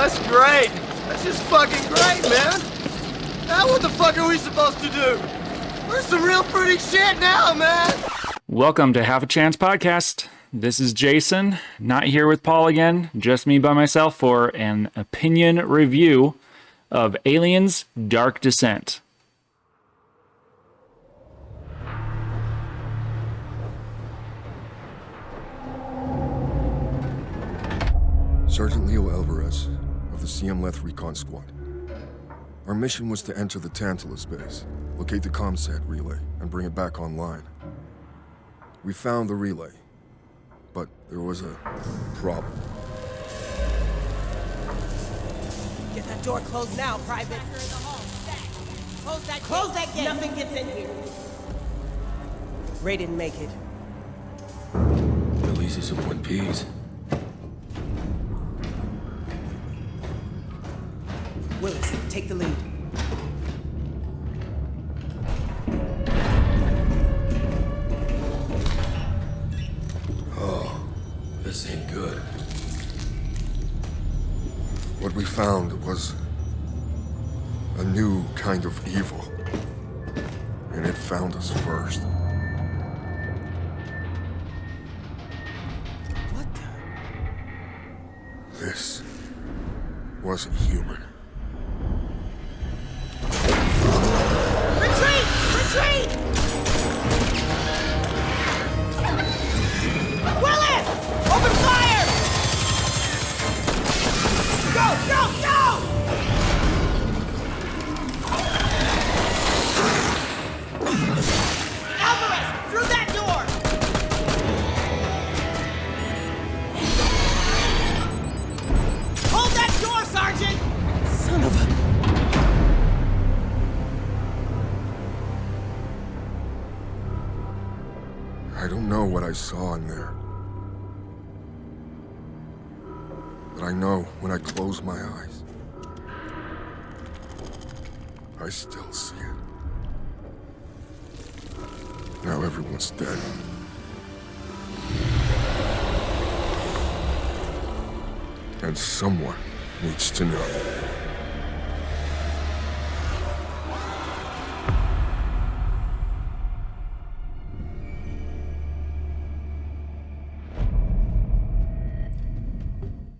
that's great. That's just fucking great, man. Now what the fuck are we supposed to do? We're some real pretty shit now, man. Welcome to Have a Chance Podcast. This is Jason, not here with Paul again, just me by myself for an opinion review of Aliens Dark Descent. Sergeant Leo Alvarez of the CM Leth Recon Squad. Our mission was to enter the Tantalus base, locate the ComSat relay, and bring it back online. We found the relay, but there was a problem. Get that door closed now, Private. Close that gate. Nothing gets in here. Ray didn't make it. At least he's in one piece. Willis, take the lead. Oh, this ain't good. What we found was a new kind of evil, and it found us first. What the? This wasn't human. Retreat! Retreat! Willis! Open fire! Go! Go! Go! Alvarez! Through that door! Hold that door, Sergeant! Son of a... I don't know what I saw in there. But I know when I close my eyes, I still see it. Now everyone's dead. And someone needs to know.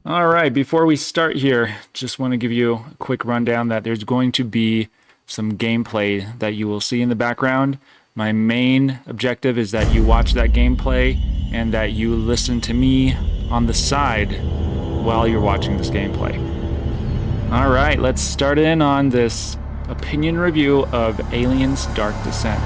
All right, before we start here, just want to give you a quick rundown that there's going to be some gameplay that you will see in the background. My main objective is that you watch that gameplay and that you listen to me on the side while you're watching this gameplay. All right, let's start in on this opinion review of Aliens Dark Descent.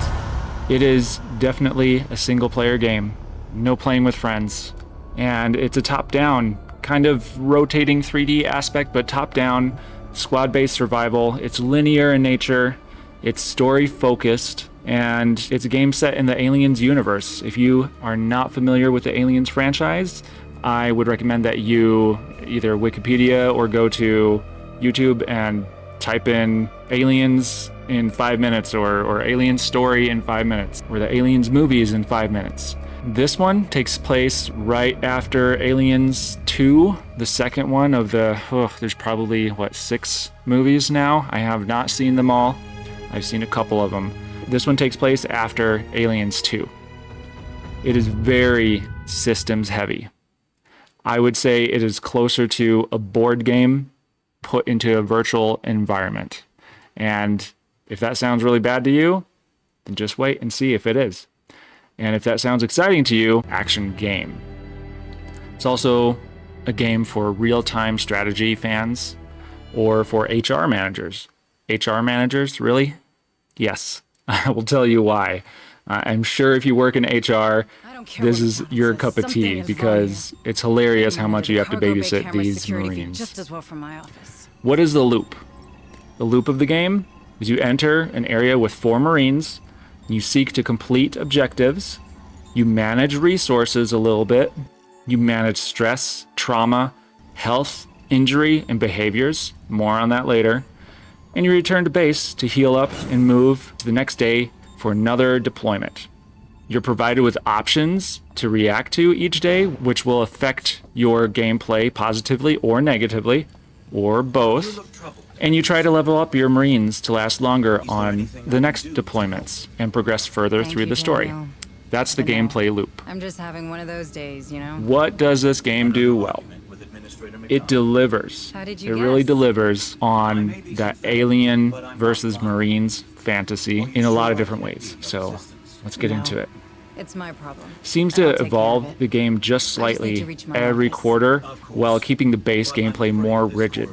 It is definitely a single-player game, no playing with friends, and it's a top-down kind of rotating 3D aspect, but top-down, squad-based survival. It's linear in nature, it's story-focused, and it's a game set in the Aliens universe. If you are not familiar with the Aliens franchise, I would recommend that you either Wikipedia or go to YouTube and type in Aliens in 5 minutes or Alien Story in 5 minutes, or the Aliens movies in 5 minutes. This one takes place right after Aliens 2, the second one of the, there's probably, 6 movies now? I have not seen them all. I've seen a couple of them. This one takes place after Aliens 2. It is very systems heavy. I would say it is closer to a board game put into a virtual environment. And if that sounds really bad to you, then just wait and see if it is. And if that sounds exciting to you, action game. It's also a game for real-time strategy fans or for HR managers. HR managers, really? Yes, I will tell you why. I'm sure if you work in HR, this is your cup of tea because it's hilarious how much you have to babysit these Marines. Just as well for my office. What is the loop? The loop of the game is you enter an area with 4 Marines. You seek to complete objectives, you manage resources a little bit, you manage stress, trauma, health, injury, and behaviors, more on that later, and you return to base to heal up and move to the next day for another deployment. You're provided with options to react to each day, which will affect your gameplay positively or negatively. or both, and you try to level up your Marines to last longer on the next deployments and progress further through the story. That's the gameplay loop. I'm just having one of those days, you know? What does this game do well? It delivers. How did It you really guess? delivers on that alien versus Marines fantasy in a lot of different ways. So let's get into it. It's my problem. Seems I'll to take care of evolve it. the game just I just need slightly to reach my every office. quarter while keeping the base gameplay more rigid.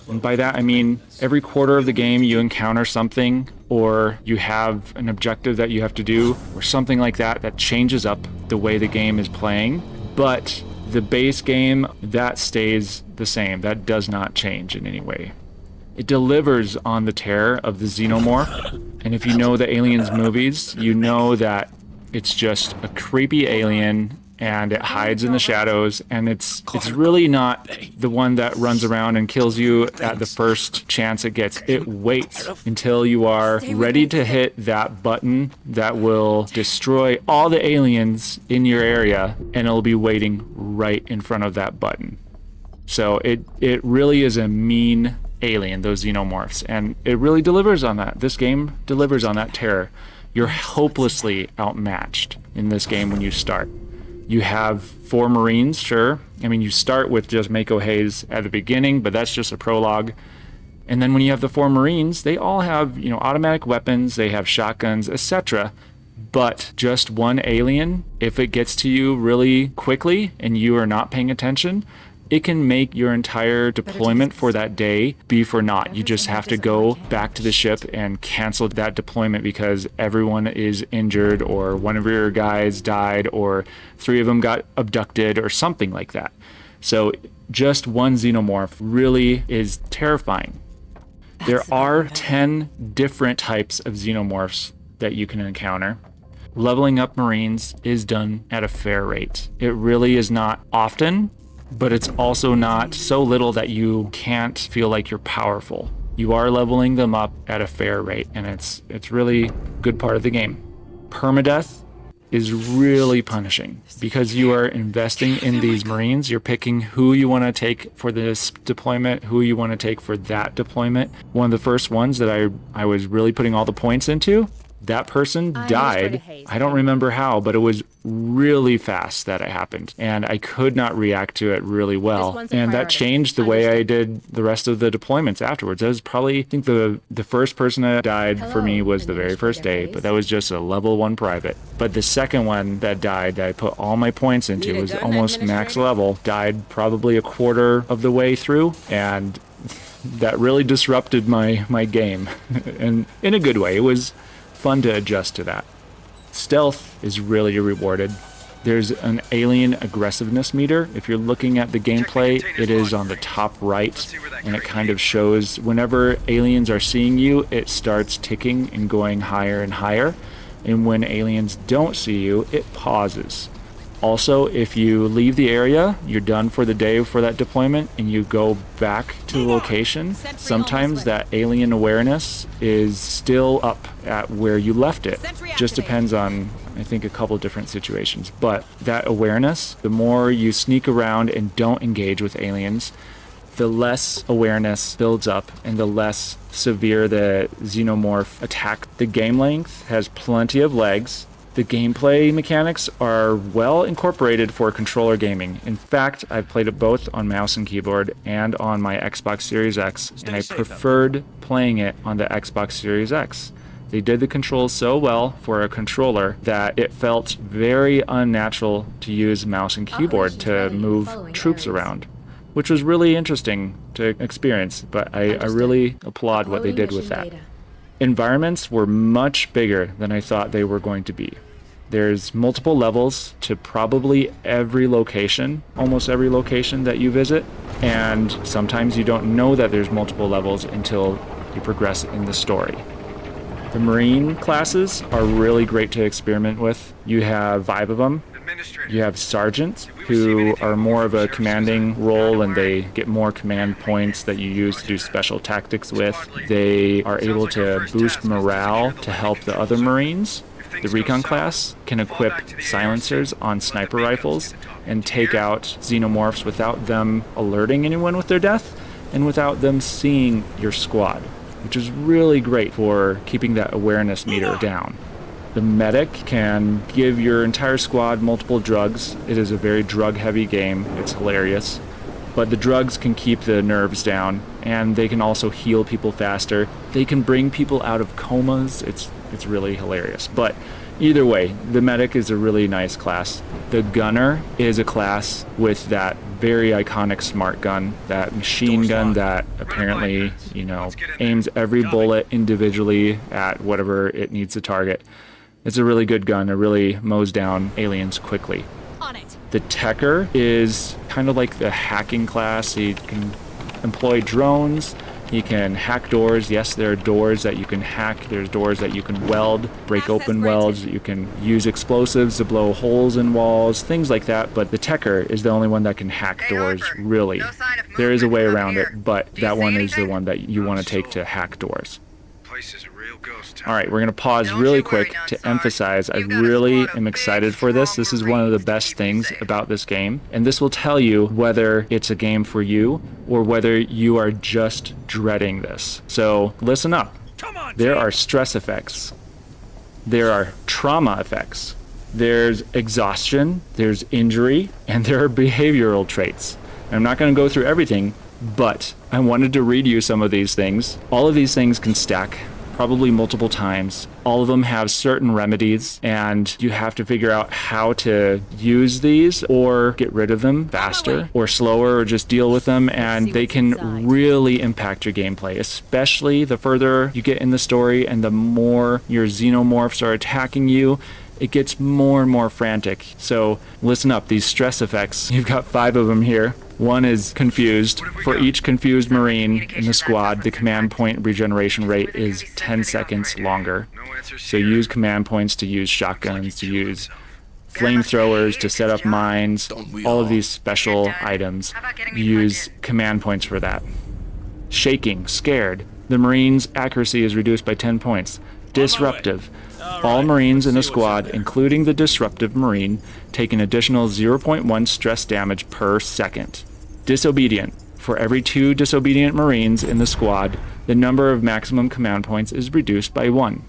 And by that I mean every quarter of the game you encounter something, or you have an objective that you have to do, or something like that that changes up the way the game is playing. But the base game, that stays the same. That does not change in any way. It delivers on the terror of the xenomorph. And if you know the Aliens movies, you know that it's just a creepy alien and it hides in the shadows, and it's really not the one that runs around and kills you at the first chance it gets. It waits until you are ready to hit that button that will destroy all the aliens in your area, and it'll be waiting right in front of that button. So it really is a mean alien, those xenomorphs, and it really delivers on that. This game delivers on that terror. You're hopelessly outmatched in this game when you start. You have 4 Marines, sure. I mean, you start with just Mako Hayes at the beginning, but that's just a prologue. And then when you have the 4 Marines, they all have, automatic weapons, they have shotguns, etc. But just one alien, if it gets to you really quickly and you are not paying attention, it can make your entire deployment for that day be for naught. You just have to go back to the ship and cancel that deployment because everyone is injured, or one of your guys died, or 3 of them got abducted, or something like that. So just one xenomorph really is terrifying. There are 10 different types of xenomorphs that you can encounter. Leveling up Marines is done at a fair rate. It really is not often, but it's also not so little that you can't feel like you're powerful. You are leveling them up at a fair rate, and it's really a good part of the game. Permadeath is really punishing because you are investing in these Marines. You're picking who you want to take for this deployment, who you want to take for that deployment. One of the first ones that I was really putting all the points into, that person died. I don't remember how, but it was really fast that it happened, and I could not react to it really well. And that changed the way I did the rest of the deployments afterwards. That was probably, I think the first person that died for me was the very first day, but that was just a level 1 private. But the second one that died, that I put all my points into, was almost max level, died probably a quarter of the way through, and that really disrupted my game, and in a good way. It was fun to adjust to that. Stealth is really rewarded. There's an alien aggressiveness meter. If you're looking at the gameplay, it is on the top right, and it kind of shows whenever aliens are seeing you, it starts ticking and going higher and higher. And when aliens don't see you, it pauses. Also, if you leave the area, you're done for the day for that deployment, and you go back to the location, sometimes that alien awareness is still up at where you left it. Just depends on, I think, a couple different situations. But that awareness, the more you sneak around and don't engage with aliens, the less awareness builds up and the less severe the xenomorph attack. The game length has plenty of legs. The gameplay mechanics are well incorporated for controller gaming. In fact, I've played it both on mouse and keyboard and on my Xbox Series X, and I preferred playing it on the Xbox Series X. They did the controls so well for a controller that it felt very unnatural to use mouse and keyboard to move troops around, which was really interesting to experience, but I really applaud what they did with that. Environments were much bigger than I thought they were going to be. There's multiple levels to probably every location, almost every location that you visit, and sometimes you don't know that there's multiple levels until you progress in the story. The Marine classes are really great to experiment with. You have 5 of them. You have sergeants, who are more of a commanding role, and they get more command points that you use to do special tactics with. They are able to boost morale to help the other Marines. The recon class can equip silencers on sniper rifles and take out xenomorphs without them alerting anyone with their death. and without them seeing your squad, which is really great for keeping that awareness meter down. The medic can give your entire squad multiple drugs. It is a very drug-heavy game. It's hilarious. But the drugs can keep the nerves down, and they can also heal people faster. They can bring people out of comas. It's really hilarious. But either way, the medic is a really nice class. The gunner is a class with that very iconic smart gun, that machine gun that apparently, aims every bullet individually at whatever it needs to target. It's a really good gun. It really mows down aliens quickly. On it. The Techer is kind of like the hacking class. He can employ drones. He can hack doors. Yes, there are doors that you can hack. There's doors that you can weld, break open welds. You can use explosives to blow holes in walls, things like that. But the Techer is the only one that can hack doors, really. There is a way around it, but that one is the one that you want to take to hack doors. All right, we're going to pause really quick to emphasize I really am excited for this. This is one of the best things about this game, and this will tell you whether it's a game for you or whether you are just dreading this. So listen up. There are stress effects. There are trauma effects. There's exhaustion, there's injury, and there are behavioral traits. And I'm not going to go through everything, but I wanted to read you some of these things. All of these things can stack probably multiple times. All of them have certain remedies, and you have to figure out how to use these or get rid of them faster or slower or just deal with them, and they can really impact your gameplay, especially the further you get in the story and the more your xenomorphs are attacking you. It gets more and more frantic. So listen up, these stress effects, you've got 5 of them here. One is confused. For each confused Marine in the squad, the command point regeneration rate is 10 seconds longer. So use command points to use shotguns, to use flamethrowers, to set up mines, all of these special items. Use command points for that. Shaking, scared. The Marine's accuracy is reduced by 10 points. Disruptive. All Marines in the squad, including the disruptive Marine, take an additional 0.1 stress damage per second. Disobedient. For every 2 disobedient Marines in the squad, the number of maximum command points is reduced by 1.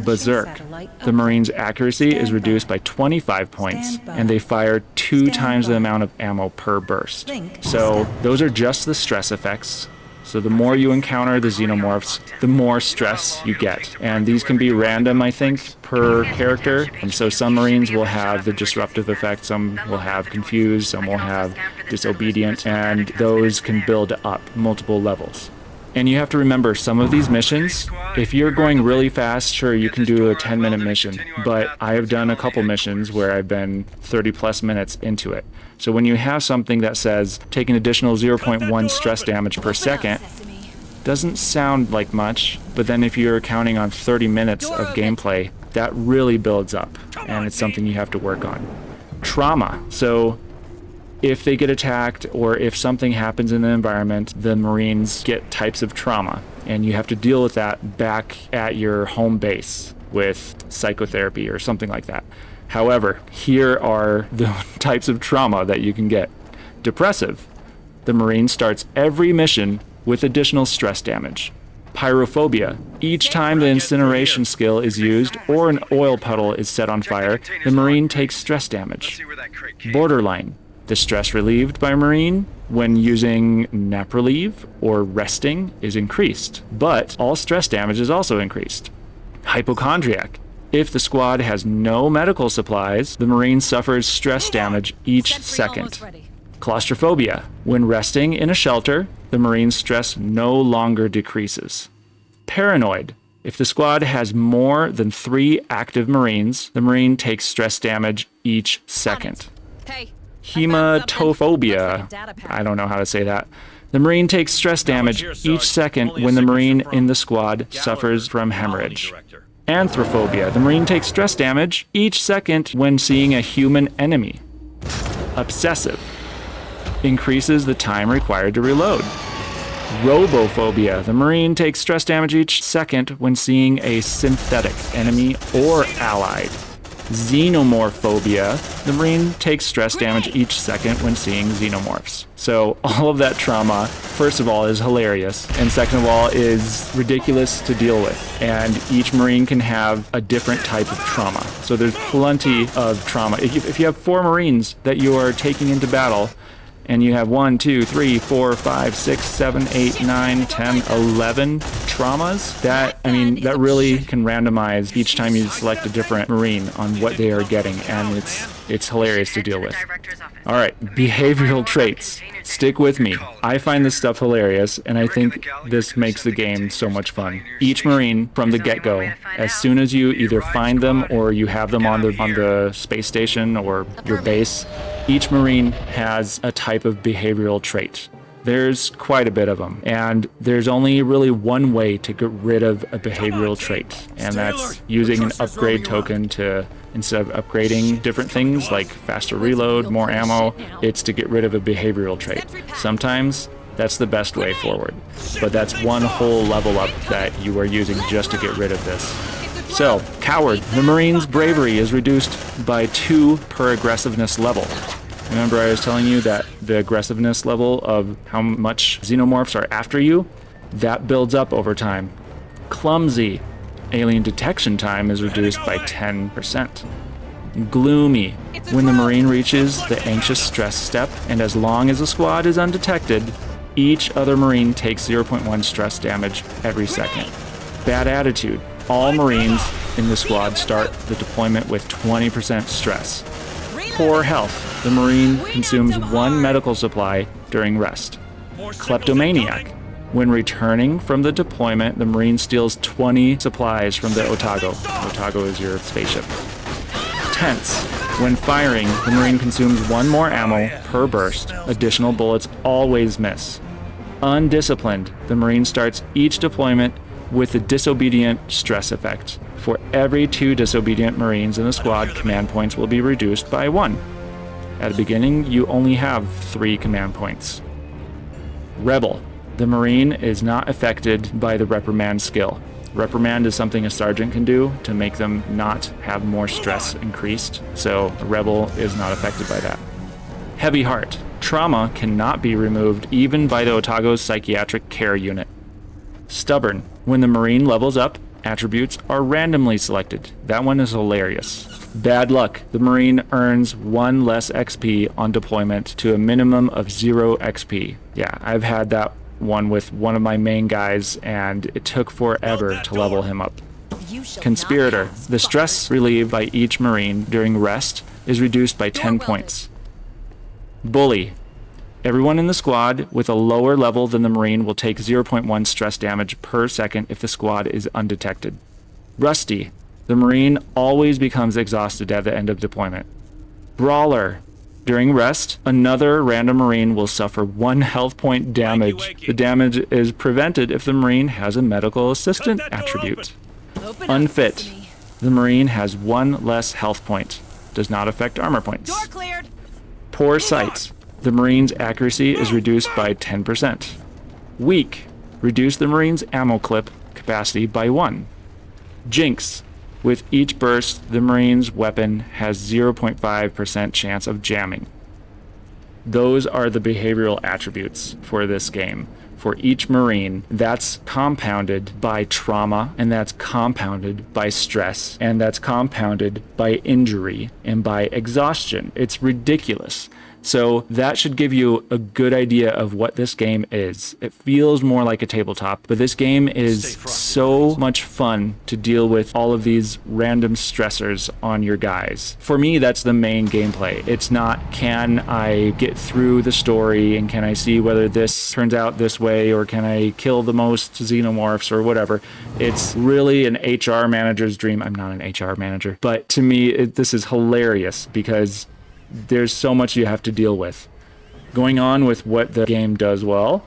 Berserk. The Marine's accuracy is reduced by 25 points, and they fire 2 times the amount of ammo per burst. So those are just the stress effects. So the more you encounter the xenomorphs, the more stress you get. And these can be random, I think, per character. And so some Marines will have the disruptive effect, some will have confused, some will have disobedient, and those can build up multiple levels. And you have to remember, some of these missions, if you're going really fast, sure, you can do a 10-minute mission. But I have done a couple missions where I've been 30-plus minutes into it. So when you have something that says, take an additional 0.1 stress damage per second, doesn't sound like much, but then if you're counting on 30 minutes of gameplay, that really builds up, and it's something you have to work on. Trauma. So if they get attacked or if something happens in the environment, the Marines get types of trauma, and you have to deal with that back at your home base with psychotherapy or something like that. However, here are the types of trauma that you can get. Depressive. The Marine starts every mission with additional stress damage. Pyrophobia. Each time the incineration skill is used or an oil puddle is set on fire, the Marine takes stress damage. Borderline. The stress relieved by Marine when using nap relieve or resting is increased, but all stress damage is also increased. Hypochondriac. If the squad has no medical supplies, the Marine suffers stress damage each second. Claustrophobia. When resting in a shelter, the Marine's stress no longer decreases. Paranoid. If the squad has more than 3 active Marines, the Marine takes stress damage each second. Hematophobia. I don't know how to say that. The Marine takes stress damage each second when the Marine in the squad suffers from hemorrhage. Anthrophobia. The Marine takes stress damage each second when seeing a human enemy. Obsessive. Increases the time required to reload. Robophobia. The Marine takes stress damage each second when seeing a synthetic enemy or allied. Xenomorphobia. The Marine takes stress damage each second when seeing xenomorphs. So all of that trauma, first of all, is hilarious, and second of all, is ridiculous to deal with. And each Marine can have a different type of trauma. So there's plenty of trauma. If you have 4 Marines that you are taking into battle, and you have 1, 2, 3, 4, 5, 6, 7, 8, 9, 10, 11 traumas, that really can randomize each time you select a different Marine on what they are getting, and it's hilarious to deal with. All right, behavioral traits. Stick with me. I find this stuff hilarious, and I think this makes the game so much fun. Each Marine from the get-go, as soon as you either find them or you have them on the space station or your base, each Marine has a type of behavioral trait. There's quite a bit of them, and there's only really one way to get rid of a behavioral trait, and that's using an upgrade token to, instead of upgrading different things like faster reload, more ammo, it's to get rid of a behavioral trait. Sometimes that's the best way forward, but that's one whole level up that you are using just to get rid of this. So, Coward. The Marine's bravery is reduced by 2 per aggressiveness level. Remember I was telling you that the aggressiveness level of how much xenomorphs are after you? That builds up over time. Clumsy. Alien detection time is reduced by 10%. Gloomy. When the Marine reaches the anxious stress step, and as long as the squad is undetected, each other Marine takes 0.1 stress damage every second. Bad attitude. All Marines in the squad start the deployment with 20% stress. Poor health. The Marine consumes 1 medical supply during rest. Kleptomaniac. When returning from the deployment, the Marine steals 20 supplies from the Otago. Otago is your spaceship. Tense. When firing, the Marine consumes 1 more ammo per burst. Additional bullets always miss. Undisciplined. The Marine starts each deployment with the disobedient stress effect. For every 2 disobedient Marines in the squad, command points will be reduced by 1. At the beginning, you only have 3 command points. Rebel. The Marine is not affected by the reprimand skill. Reprimand is something a sergeant can do to make them not have more stress increased, so a Rebel is not affected by that. Heavy heart. Trauma cannot be removed even by the Otago's psychiatric care unit. Stubborn. When the Marine levels up, attributes are randomly selected. That one is hilarious. Bad luck. The Marine earns 1 less XP on deployment to a minimum of 0 XP. Yeah, I've had that one with one of my main guys, and it took forever to level him up. Conspirator. The stress relieved by each Marine during rest is reduced by 10 points. Bully. Everyone in the squad with a lower level than the Marine will take 0.1 stress damage per second if the squad is undetected. Rusty. The Marine always becomes exhausted at the end of deployment. Brawler. During rest, another random Marine will suffer 1 health point damage. The damage is prevented if the Marine has a medical assistant attribute. Unfit. The Marine has 1 less health point. Does not affect armor points. Poor sight. The Marine's accuracy is reduced by 10%. Weak. Reduce the Marine's ammo clip capacity by 1. Jinx. With each burst, the Marine's weapon has 0.5% chance of jamming. Those are the behavioral attributes for this game. For each Marine, that's compounded by trauma, and that's compounded by stress, and that's compounded by injury and by exhaustion. It's ridiculous. So that should give you a good idea of what this game is. It feels more like a tabletop, but this game is so much fun to deal with all of these random stressors on your guys. For me, that's the main gameplay. It's not, can I get through the story and can I see whether this turns out this way, or can I kill the most xenomorphs or whatever. It's really an HR manager's dream. I'm not an HR manager, but to me, this is hilarious because there's so much you have to deal with. Going on with what the game does well,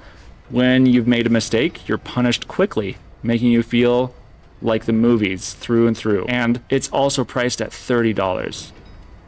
when you've made a mistake, you're punished quickly, making you feel like the movies through and through. And it's also priced at $30.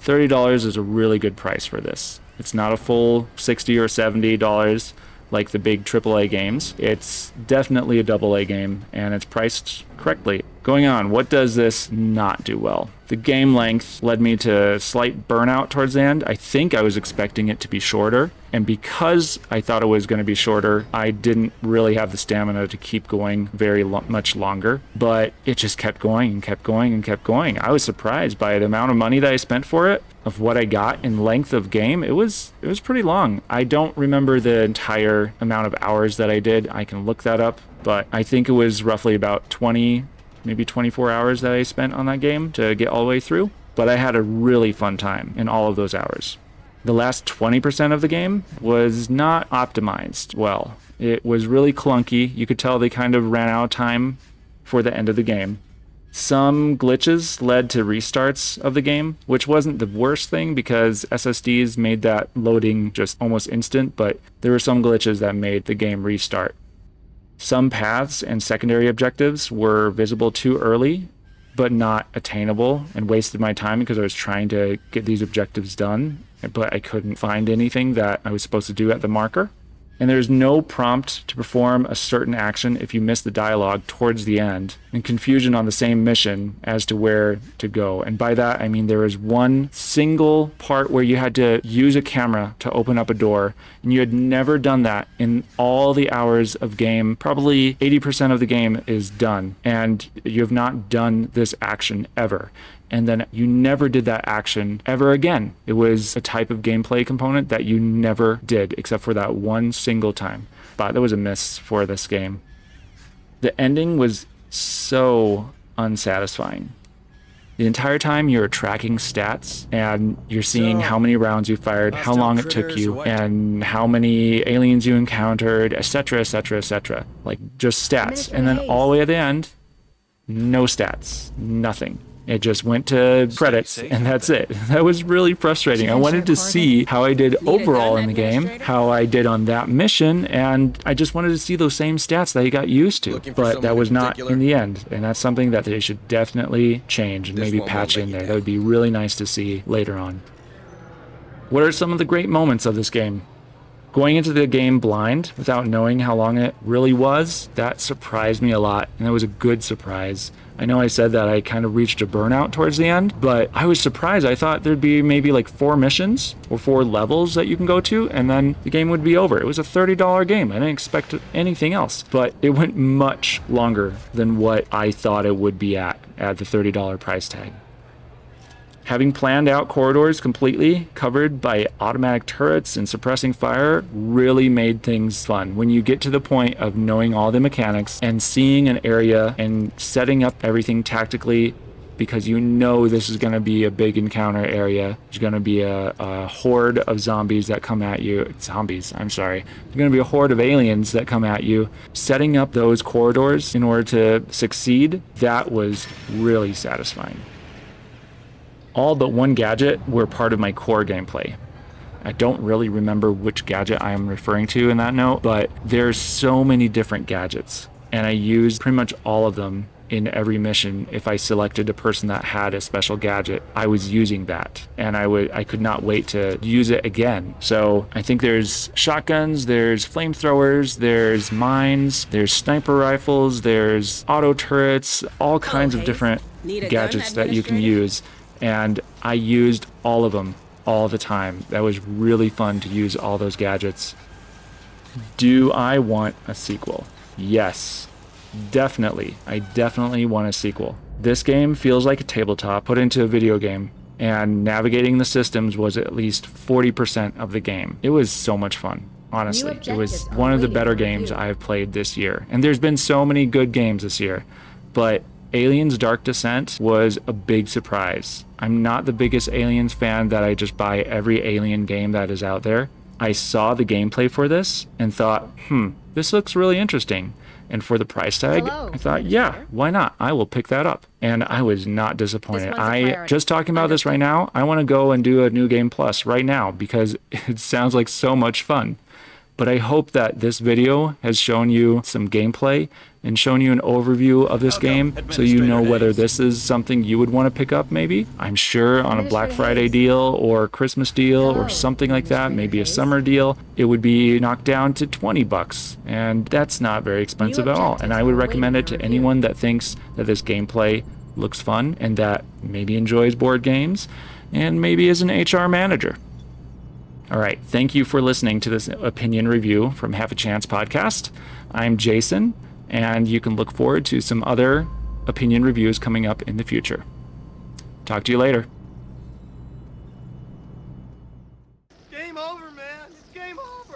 $30 is a really good price for this. It's not a full $60 or $70, like the big AAA games. It's definitely a AA game, and it's priced correctly. Going on, what does this not do well? The game length led me to slight burnout towards the end. I think I was expecting it to be shorter, and because I thought it was going to be shorter, I didn't really have the stamina to keep going very much longer, but it just kept going and kept going and kept going. I was surprised by the amount of money that I spent for it, of what I got in length of game. It was pretty long. I don't remember the entire amount of hours that I did. I can look that up, but I think it was roughly about 20, maybe 24 hours that I spent on that game to get all the way through. But I had a really fun time in all of those hours. The last 20% of the game was not optimized well. It was really clunky. You could tell they kind of ran out of time for the end of the game. Some glitches led to restarts of the game, which wasn't the worst thing because SSDs made that loading just almost instant, but there were some glitches that made the game restart. Some paths and secondary objectives were visible too early, but not attainable, and wasted my time because I was trying to get these objectives done, but I couldn't find anything that I was supposed to do at the marker. And there's no prompt to perform a certain action if you miss the dialogue towards the end, and confusion on the same mission as to where to go. And by that, I mean there was one single part where you had to use a camera to open up a door, and you had never done that in all the hours of game. Probably 80% of the game is done, and you have not done this action ever. And then you never did that action ever again. It was a type of gameplay component that you never did except for that one single time. But that was a miss for this game. The ending was so unsatisfying. The entire time you're tracking stats and you're seeing how many rounds you fired, how long it took you, and how many aliens you encountered, etc., etc., etc. Like just stats. And then all the way at the end, no stats, nothing. It just went to credits, and that's it. That was really frustrating. I wanted to see how I did overall in the game, how I did on that mission, and I just wanted to see those same stats that I got used to. But that was not in the end, and that's something that they should definitely change and maybe patch in there. That would be really nice to see later on. What are some of the great moments of this game? Going into the game blind, without knowing how long it really was, that surprised me a lot, and it was a good surprise. I know I said that I kind of reached a burnout towards the end, but I was surprised. I thought there'd be maybe like 4 missions or 4 levels that you can go to, and then the game would be over. It was a $30 game. I didn't expect anything else, but it went much longer than what I thought it would be at the $30 price tag. Having planned out corridors completely covered by automatic turrets and suppressing fire really made things fun. When you get to the point of knowing all the mechanics and seeing an area and setting up everything tactically, because you know this is going to be a big encounter area. There's going to be a horde of zombies that come at you. There's going to be a horde of aliens that come at you. Setting up those corridors in order to succeed, that was really satisfying. All but one gadget were part of my core gameplay. I don't really remember which gadget I am referring to in that note, but there's so many different gadgets, and I used pretty much all of them in every mission. If I selected a person that had a special gadget, I was using that, and I could not wait to use it again. So I think there's shotguns, there's flamethrowers, there's mines, there's sniper rifles, there's auto turrets, all kinds of different gadgets that you can use. And I used all of them all the time. That was really fun to use all those gadgets. Do I want a sequel? Yes, definitely. I definitely want a sequel. This game feels like a tabletop put into a video game, and navigating the systems was at least 40% of the game. It was so much fun. Honestly, it was one of the better games I have played this year. And there's been so many good games this year, but Aliens Dark Descent was a big surprise. I'm not the biggest Aliens fan that I just buy every Alien game that is out there. I saw the gameplay for this and thought, this looks really interesting. And for the price tag, I thought, yeah, why not? I will pick that up. And I was not disappointed. Just talking about this right now, I want to go and do a New Game Plus right now because it sounds like so much fun. But I hope that this video has shown you some gameplay and shown you an overview of this game so you know whether this is something you would want to pick up maybe. I'm sure on a Black Friday deal or Christmas deal or something like that, maybe a summer deal, it would be knocked down to 20 bucks. And that's not very expensive at all. And I would recommend it to anyone that thinks that this gameplay looks fun and that maybe enjoys board games and maybe is an HR manager. All right, thank you for listening to this opinion review from Half a Chance podcast. I'm Jason, and you can look forward to some other opinion reviews coming up in the future. Talk to you later. Game over, man. It's game over.